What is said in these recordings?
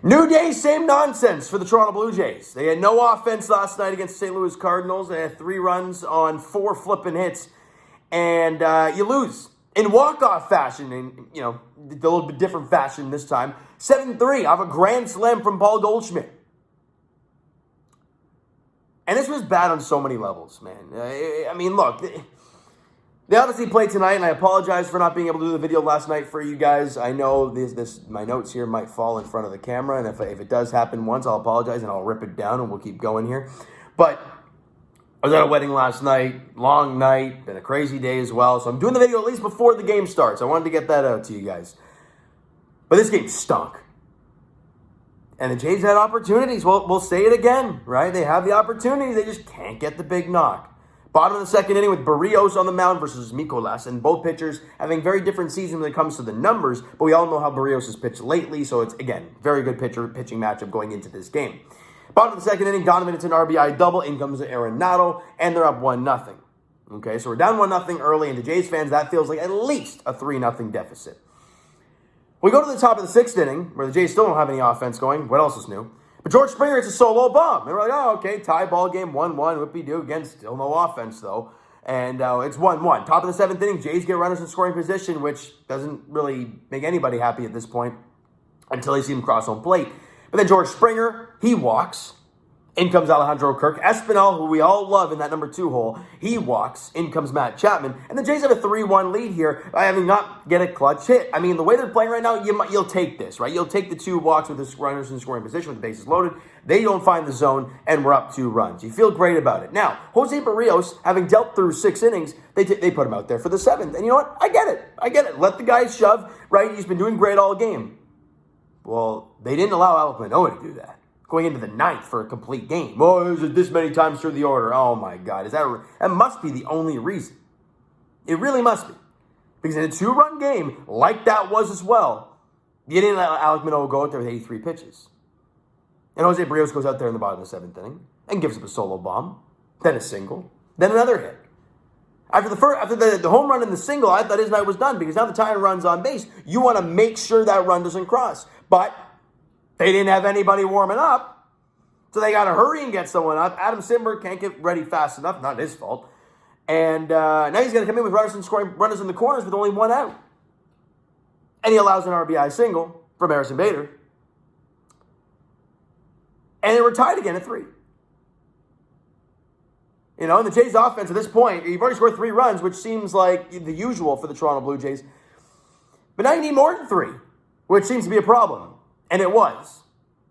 New day, same nonsense for the Toronto Blue Jays. They had no offense last night against the St. Louis Cardinals. They had 3 runs on 4 flipping hits, and you lose in walk-off fashion, in a little bit different fashion this time. 7-3 off a grand slam from Paul Goldschmidt. And this was bad on so many levels, man. Look, they obviously played tonight, and I apologize for not being able to do the video last night for you guys. I know my notes here might fall in front of the camera, and if it does happen once, I'll apologize, and I'll rip it down, and we'll keep going here. But I was at a wedding last night, long night, been a crazy day as well, so I'm doing the video at least before the game starts. I wanted to get that out to you guys. But this game stunk. And the Jays had opportunities. Well, we'll say it again, right? They have the opportunities. They just can't get the big knock. Bottom of the second inning with Barrios on the mound versus Mikolas, and both pitchers having very different seasons when it comes to the numbers, but we all know how Barrios has pitched lately, so it's, again, very good pitching matchup going into this game. Bottom of the second inning, Donovan, it's an RBI double. In comes Arenado, and they're up 1-0. Okay, so we're down 1-0 early, and to Jays fans, that feels like at least a 3-0 deficit. We go to the top of the 6th inning, where the Jays still don't have any offense going. What else is new? But George Springer, it's a solo bomb. And we're like, oh, okay, tie ball game, 1-1, whoopie-doo. Again, still no offense, though. And it's 1-1. Top of the 7th inning, Jays get runners in scoring position, which doesn't really make anybody happy at this point until they see him cross home plate. But then George Springer, he walks. In comes Alejandro Kirk. Espinal, who we all love in that number 2 hole, he walks. In comes Matt Chapman. And the Jays have a 3-1 lead here by having not get a clutch hit. I mean, the way they're playing right now, you'll take this, right? You'll take the 2 walks with the runners in scoring position with the bases loaded. They don't find the zone, and we're up 2 runs. You feel great about it. Now, Jose Barrios, having dealt through 6 innings, they put him out there for the 7th. And you know what? I get it. Let the guy shove, right? He's been doing great all game. Well, they didn't allow Alek Manoah to do that. Going into the 9th for a complete game. Oh, is it this many times through the order? Oh, my God. That must be the only reason. It really must be. Because in a 2-run game, like that was as well, you didn't let Alek Manoah go out there with 83 pitches. And Jose Barrios goes out there in the bottom of the 7th inning and gives up a solo bomb, then a single, then another hit. After the home run and the single, I thought his night was done because now the tying run's on base. You want to make sure that run doesn't cross. But they didn't have anybody warming up, so they got to hurry and get someone up. Adam Simber can't get ready fast enough. Not his fault. And now he's going to come in with runners in the corners with only 1 out. And he allows an RBI single from Harrison Bader. And they were tied again at 3. And the Jays offense at this point, you've already scored 3 runs, which seems like the usual for the Toronto Blue Jays. But now you need more than 3, which seems to be a problem. And it was.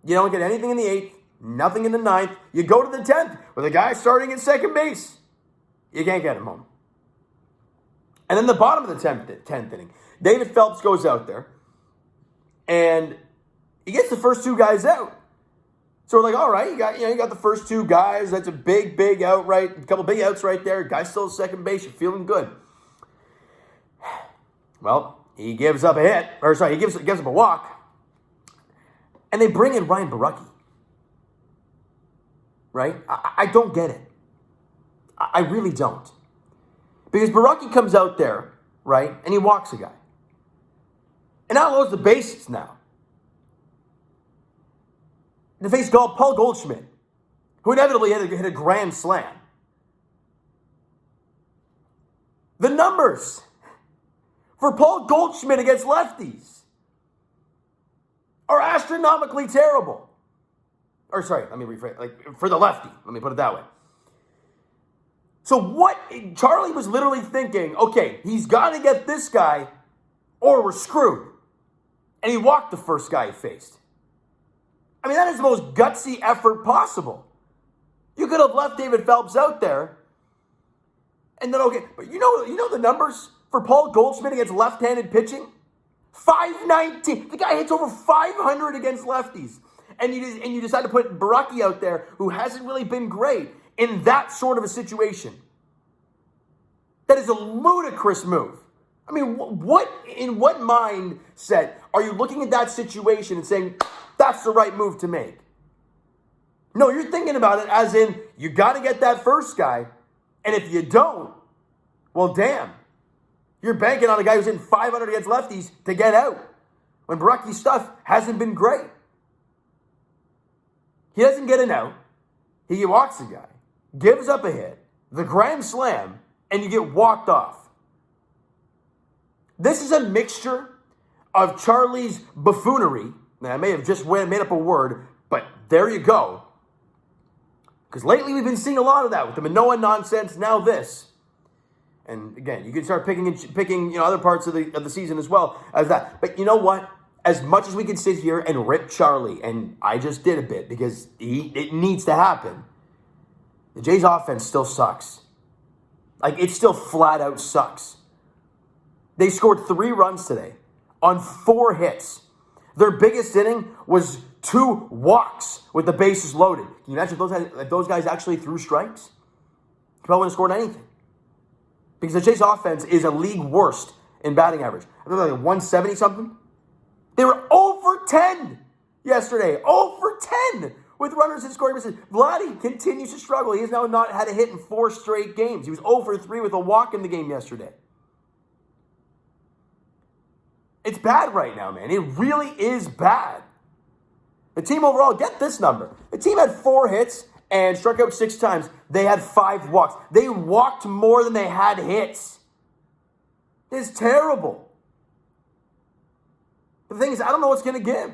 You don't get anything in the 8th, nothing in the 9th. You go to the 10th with a guy starting at second base. You can't get him home. And then the bottom of the 10th inning, David Phelps goes out there, and he gets the first 2 guys out. So we're like, all right, you got the first 2 guys. That's a big out, right? A couple big outs right there. Guy's still at second base. You're feeling good. Well, he gives up a hit. He gives up a walk. And they bring in Ryan Borucki. Right? I don't get it. I really don't. Because Borucki comes out there, right, and he walks a guy. And now loads the bases now. They face Paul Goldschmidt, who inevitably hit a grand slam. The numbers for Paul Goldschmidt against lefties are astronomically terrible. Or sorry, let me rephrase, for the lefty. Let me put it that way. So what Charlie was literally thinking, okay, he's got to get this guy or we're screwed. And he walked the first guy he faced. I mean, that is the most gutsy effort possible. You could have left David Phelps out there. And then, okay, but you know the numbers for Paul Goldschmidt against left-handed pitching? 519. The guy hits over 500 against lefties. And you decide to put Borucki out there, who hasn't really been great, in that sort of a situation. That is a ludicrous move. I mean, in what mindset are you looking at that situation and saying, that's the right move to make? No, you're thinking about it as in, you got to get that first guy, and if you don't, well, damn. You're banking on a guy who's hitting 500 against lefties to get out when Borucki's stuff hasn't been great. He doesn't get an out. He walks the guy, gives up a hit, the grand slam, and you get walked off. This is a mixture of Charlie's buffoonery. Now, I may have just made up a word, but there you go. Because lately we've been seeing a lot of that with the Manoah nonsense, now this. And again, you can start picking other parts of the season as well as that. But you know what? As much as we can sit here and rip Charlie, and I just did a bit because it needs to happen, the Jays offense still sucks. Like, it still flat out sucks. They scored 3 runs today on 4 hits. Their biggest inning was 2 walks with the bases loaded. Can you imagine if those guys actually threw strikes? They probably wouldn't have scored anything. Because the Jays offense is a league worst in batting average. I think like 170 something. They were 0 for 10 yesterday. 0 for 10 with runners in scoring position. Vladdy continues to struggle. He has now not had a hit in 4 straight games. He was 0 for 3 with a walk in the game yesterday. It's bad right now, man. It really is bad. The team overall, get this number. The team had 4 hits and struck out 6 times. They had 5 walks. They walked more than they had hits. It's terrible. The thing is, I don't know what's going to give.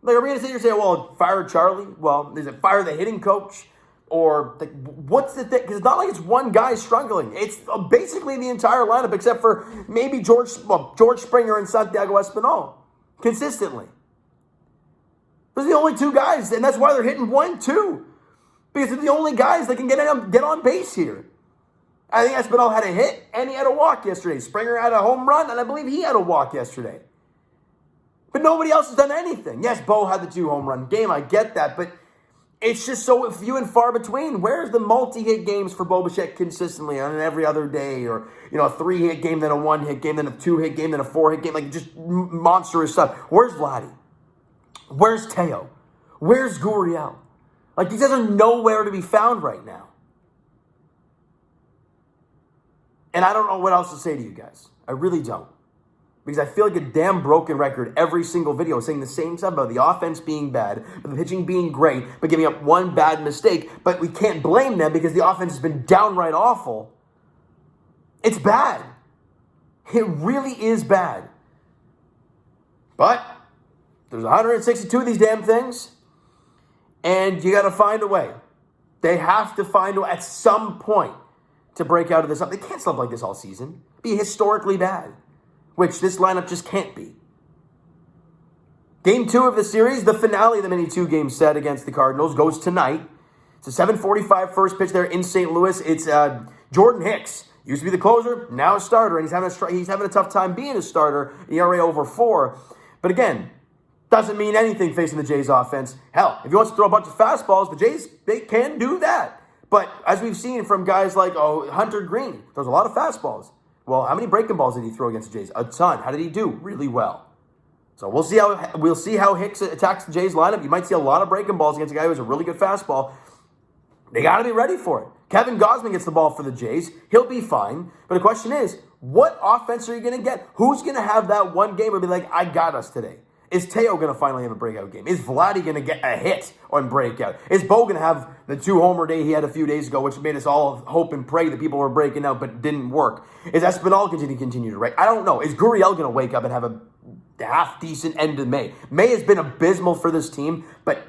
Like, are we going to sit here and say, well, fire Charlie? Well, is it fire the hitting coach? Or like, what's the thing? Because it's not like it's one guy struggling. It's basically the entire lineup except for maybe George Springer and Santiago Espinal consistently. Those are the only 2 guys, and that's why they're hitting 1-2. Because they're the only guys that can get on base here. I think Espinal had a hit, and he had a walk yesterday. Springer had a home run, and I believe he had a walk yesterday. But nobody else has done anything. Yes, Bo had the 2 home run game. I get that, but it's just so few and far between. Where's the multi-hit games for Bo Bichette consistently on an every other day? Or, a 3-hit game, then a 1-hit game, then a 2-hit game, then a 4-hit game. Like, just monstrous stuff. Where's Vladdy? Where's Teo? Where's Gurriel? Like, these guys are nowhere to be found right now. And I don't know what else to say to you guys. I really don't. Because I feel like a damn broken record every single video saying the same stuff about the offense being bad, but the pitching being great, but giving up one bad mistake. But we can't blame them because the offense has been downright awful. It's bad. It really is bad. But there's 162 of these damn things, and you got to find a way. They have to find a way at some point to break out of this. They can't slump like this all season. Be historically bad, which this lineup just can't be. Game 2 of the series, the finale of the mini 2-game set against the Cardinals, goes tonight. It's a 7:45 first pitch there in St. Louis. It's Jordan Hicks. Used to be the closer, now a starter, and he's having a tough time being a starter. ERA over 4. But again, doesn't mean anything facing the Jays offense. Hell, if he wants to throw a bunch of fastballs, the Jays, they can do that. But as we've seen from guys like Hunter Green, throws a lot of fastballs. Well, how many breaking balls did he throw against the Jays? A ton. How did he do? Really well. So we'll see how Hicks attacks the Jays lineup. You might see a lot of breaking balls against a guy who has a really good fastball. They got to be ready for it. Kevin Gausman gets the ball for the Jays. He'll be fine. But the question is, what offense are you going to get? Who's going to have that one game where be like, I got us today? Is Teo going to finally have a breakout game? Is Vladdy going to get a hit on breakout? Is Bo going to have the 2-homer day he had a few days ago, which made us all hope and pray that people were breaking out but didn't work? Is Espinal going to continue to wreck? I don't know. Is Gurriel going to wake up and have a half-decent end of May? May has been abysmal for this team, but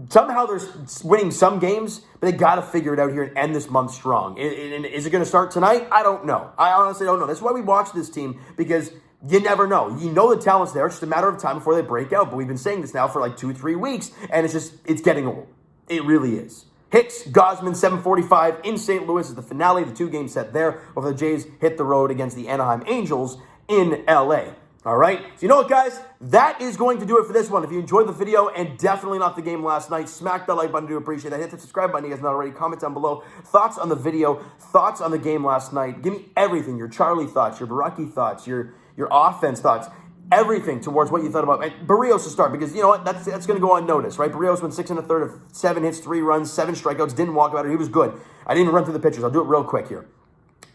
somehow they're winning some games, but they got to figure it out here and end this month strong. Is it going to start tonight? I don't know. I honestly don't know. That's why we watch this team, because you never know. You know the talent's there. It's just a matter of time before they break out. But we've been saying this now for like 2-3 weeks, and it's getting old. It really is. Hicks, Gausman, 7:45 in St. Louis is the finale of the 2-game set there, while the Jays hit the road against the Anaheim Angels in L.A. All right? So you know what, guys? That is going to do it for this one. If you enjoyed the video and definitely not the game last night, smack that like button. Do appreciate that. Hit the subscribe button if you guys not already. Comment down below. Thoughts on the video. Thoughts on the game last night. Give me everything. Your Charlie thoughts. Your Baraki thoughts. Your offense thoughts. Everything towards what you thought about Barrios to start, because you know what? That's going to go unnoticed, right? Barrios went 6 1/3 of 7 hits, 3 runs, 7 strikeouts, didn't walk about it. He was good. I didn't even run through the pitchers. I'll do it real quick here.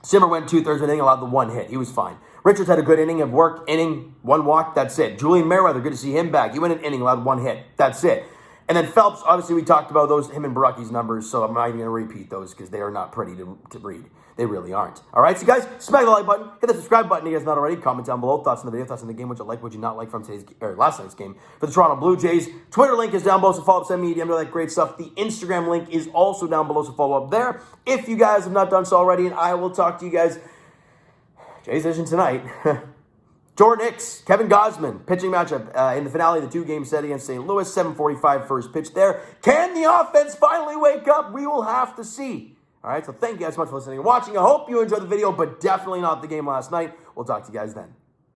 Simmer went 2/3 of an inning, allowed the 1 hit. He was fine. Richards had a good inning of work, 1 walk, that's it. Julian Merriweather, good to see him back. He went an inning, allowed 1 hit. That's it. And then Phelps, obviously we talked about those, him and Baracki's numbers, so I'm not even going to repeat those because they are not pretty to read. They really aren't. All right, so guys, smack the like button, hit the subscribe button if you guys not already. Comment down below, thoughts on the video, thoughts on the game, what you like, what you not like from last night's game for the Toronto Blue Jays. Twitter link is down below, so follow up, send me a DM, do that great stuff. The Instagram link is also down below, so follow up there if you guys have not done so already, and I will talk to you guys Jays Vision tonight. Jordan Hicks, Kevin Gausman, pitching matchup in the finale of the two-game set against St. Louis, 7:45 first pitch there. Can the offense finally wake up? We will have to see. All right, so thank you guys so much for listening and watching. I hope you enjoyed the video, but definitely not the game last night. We'll talk to you guys then.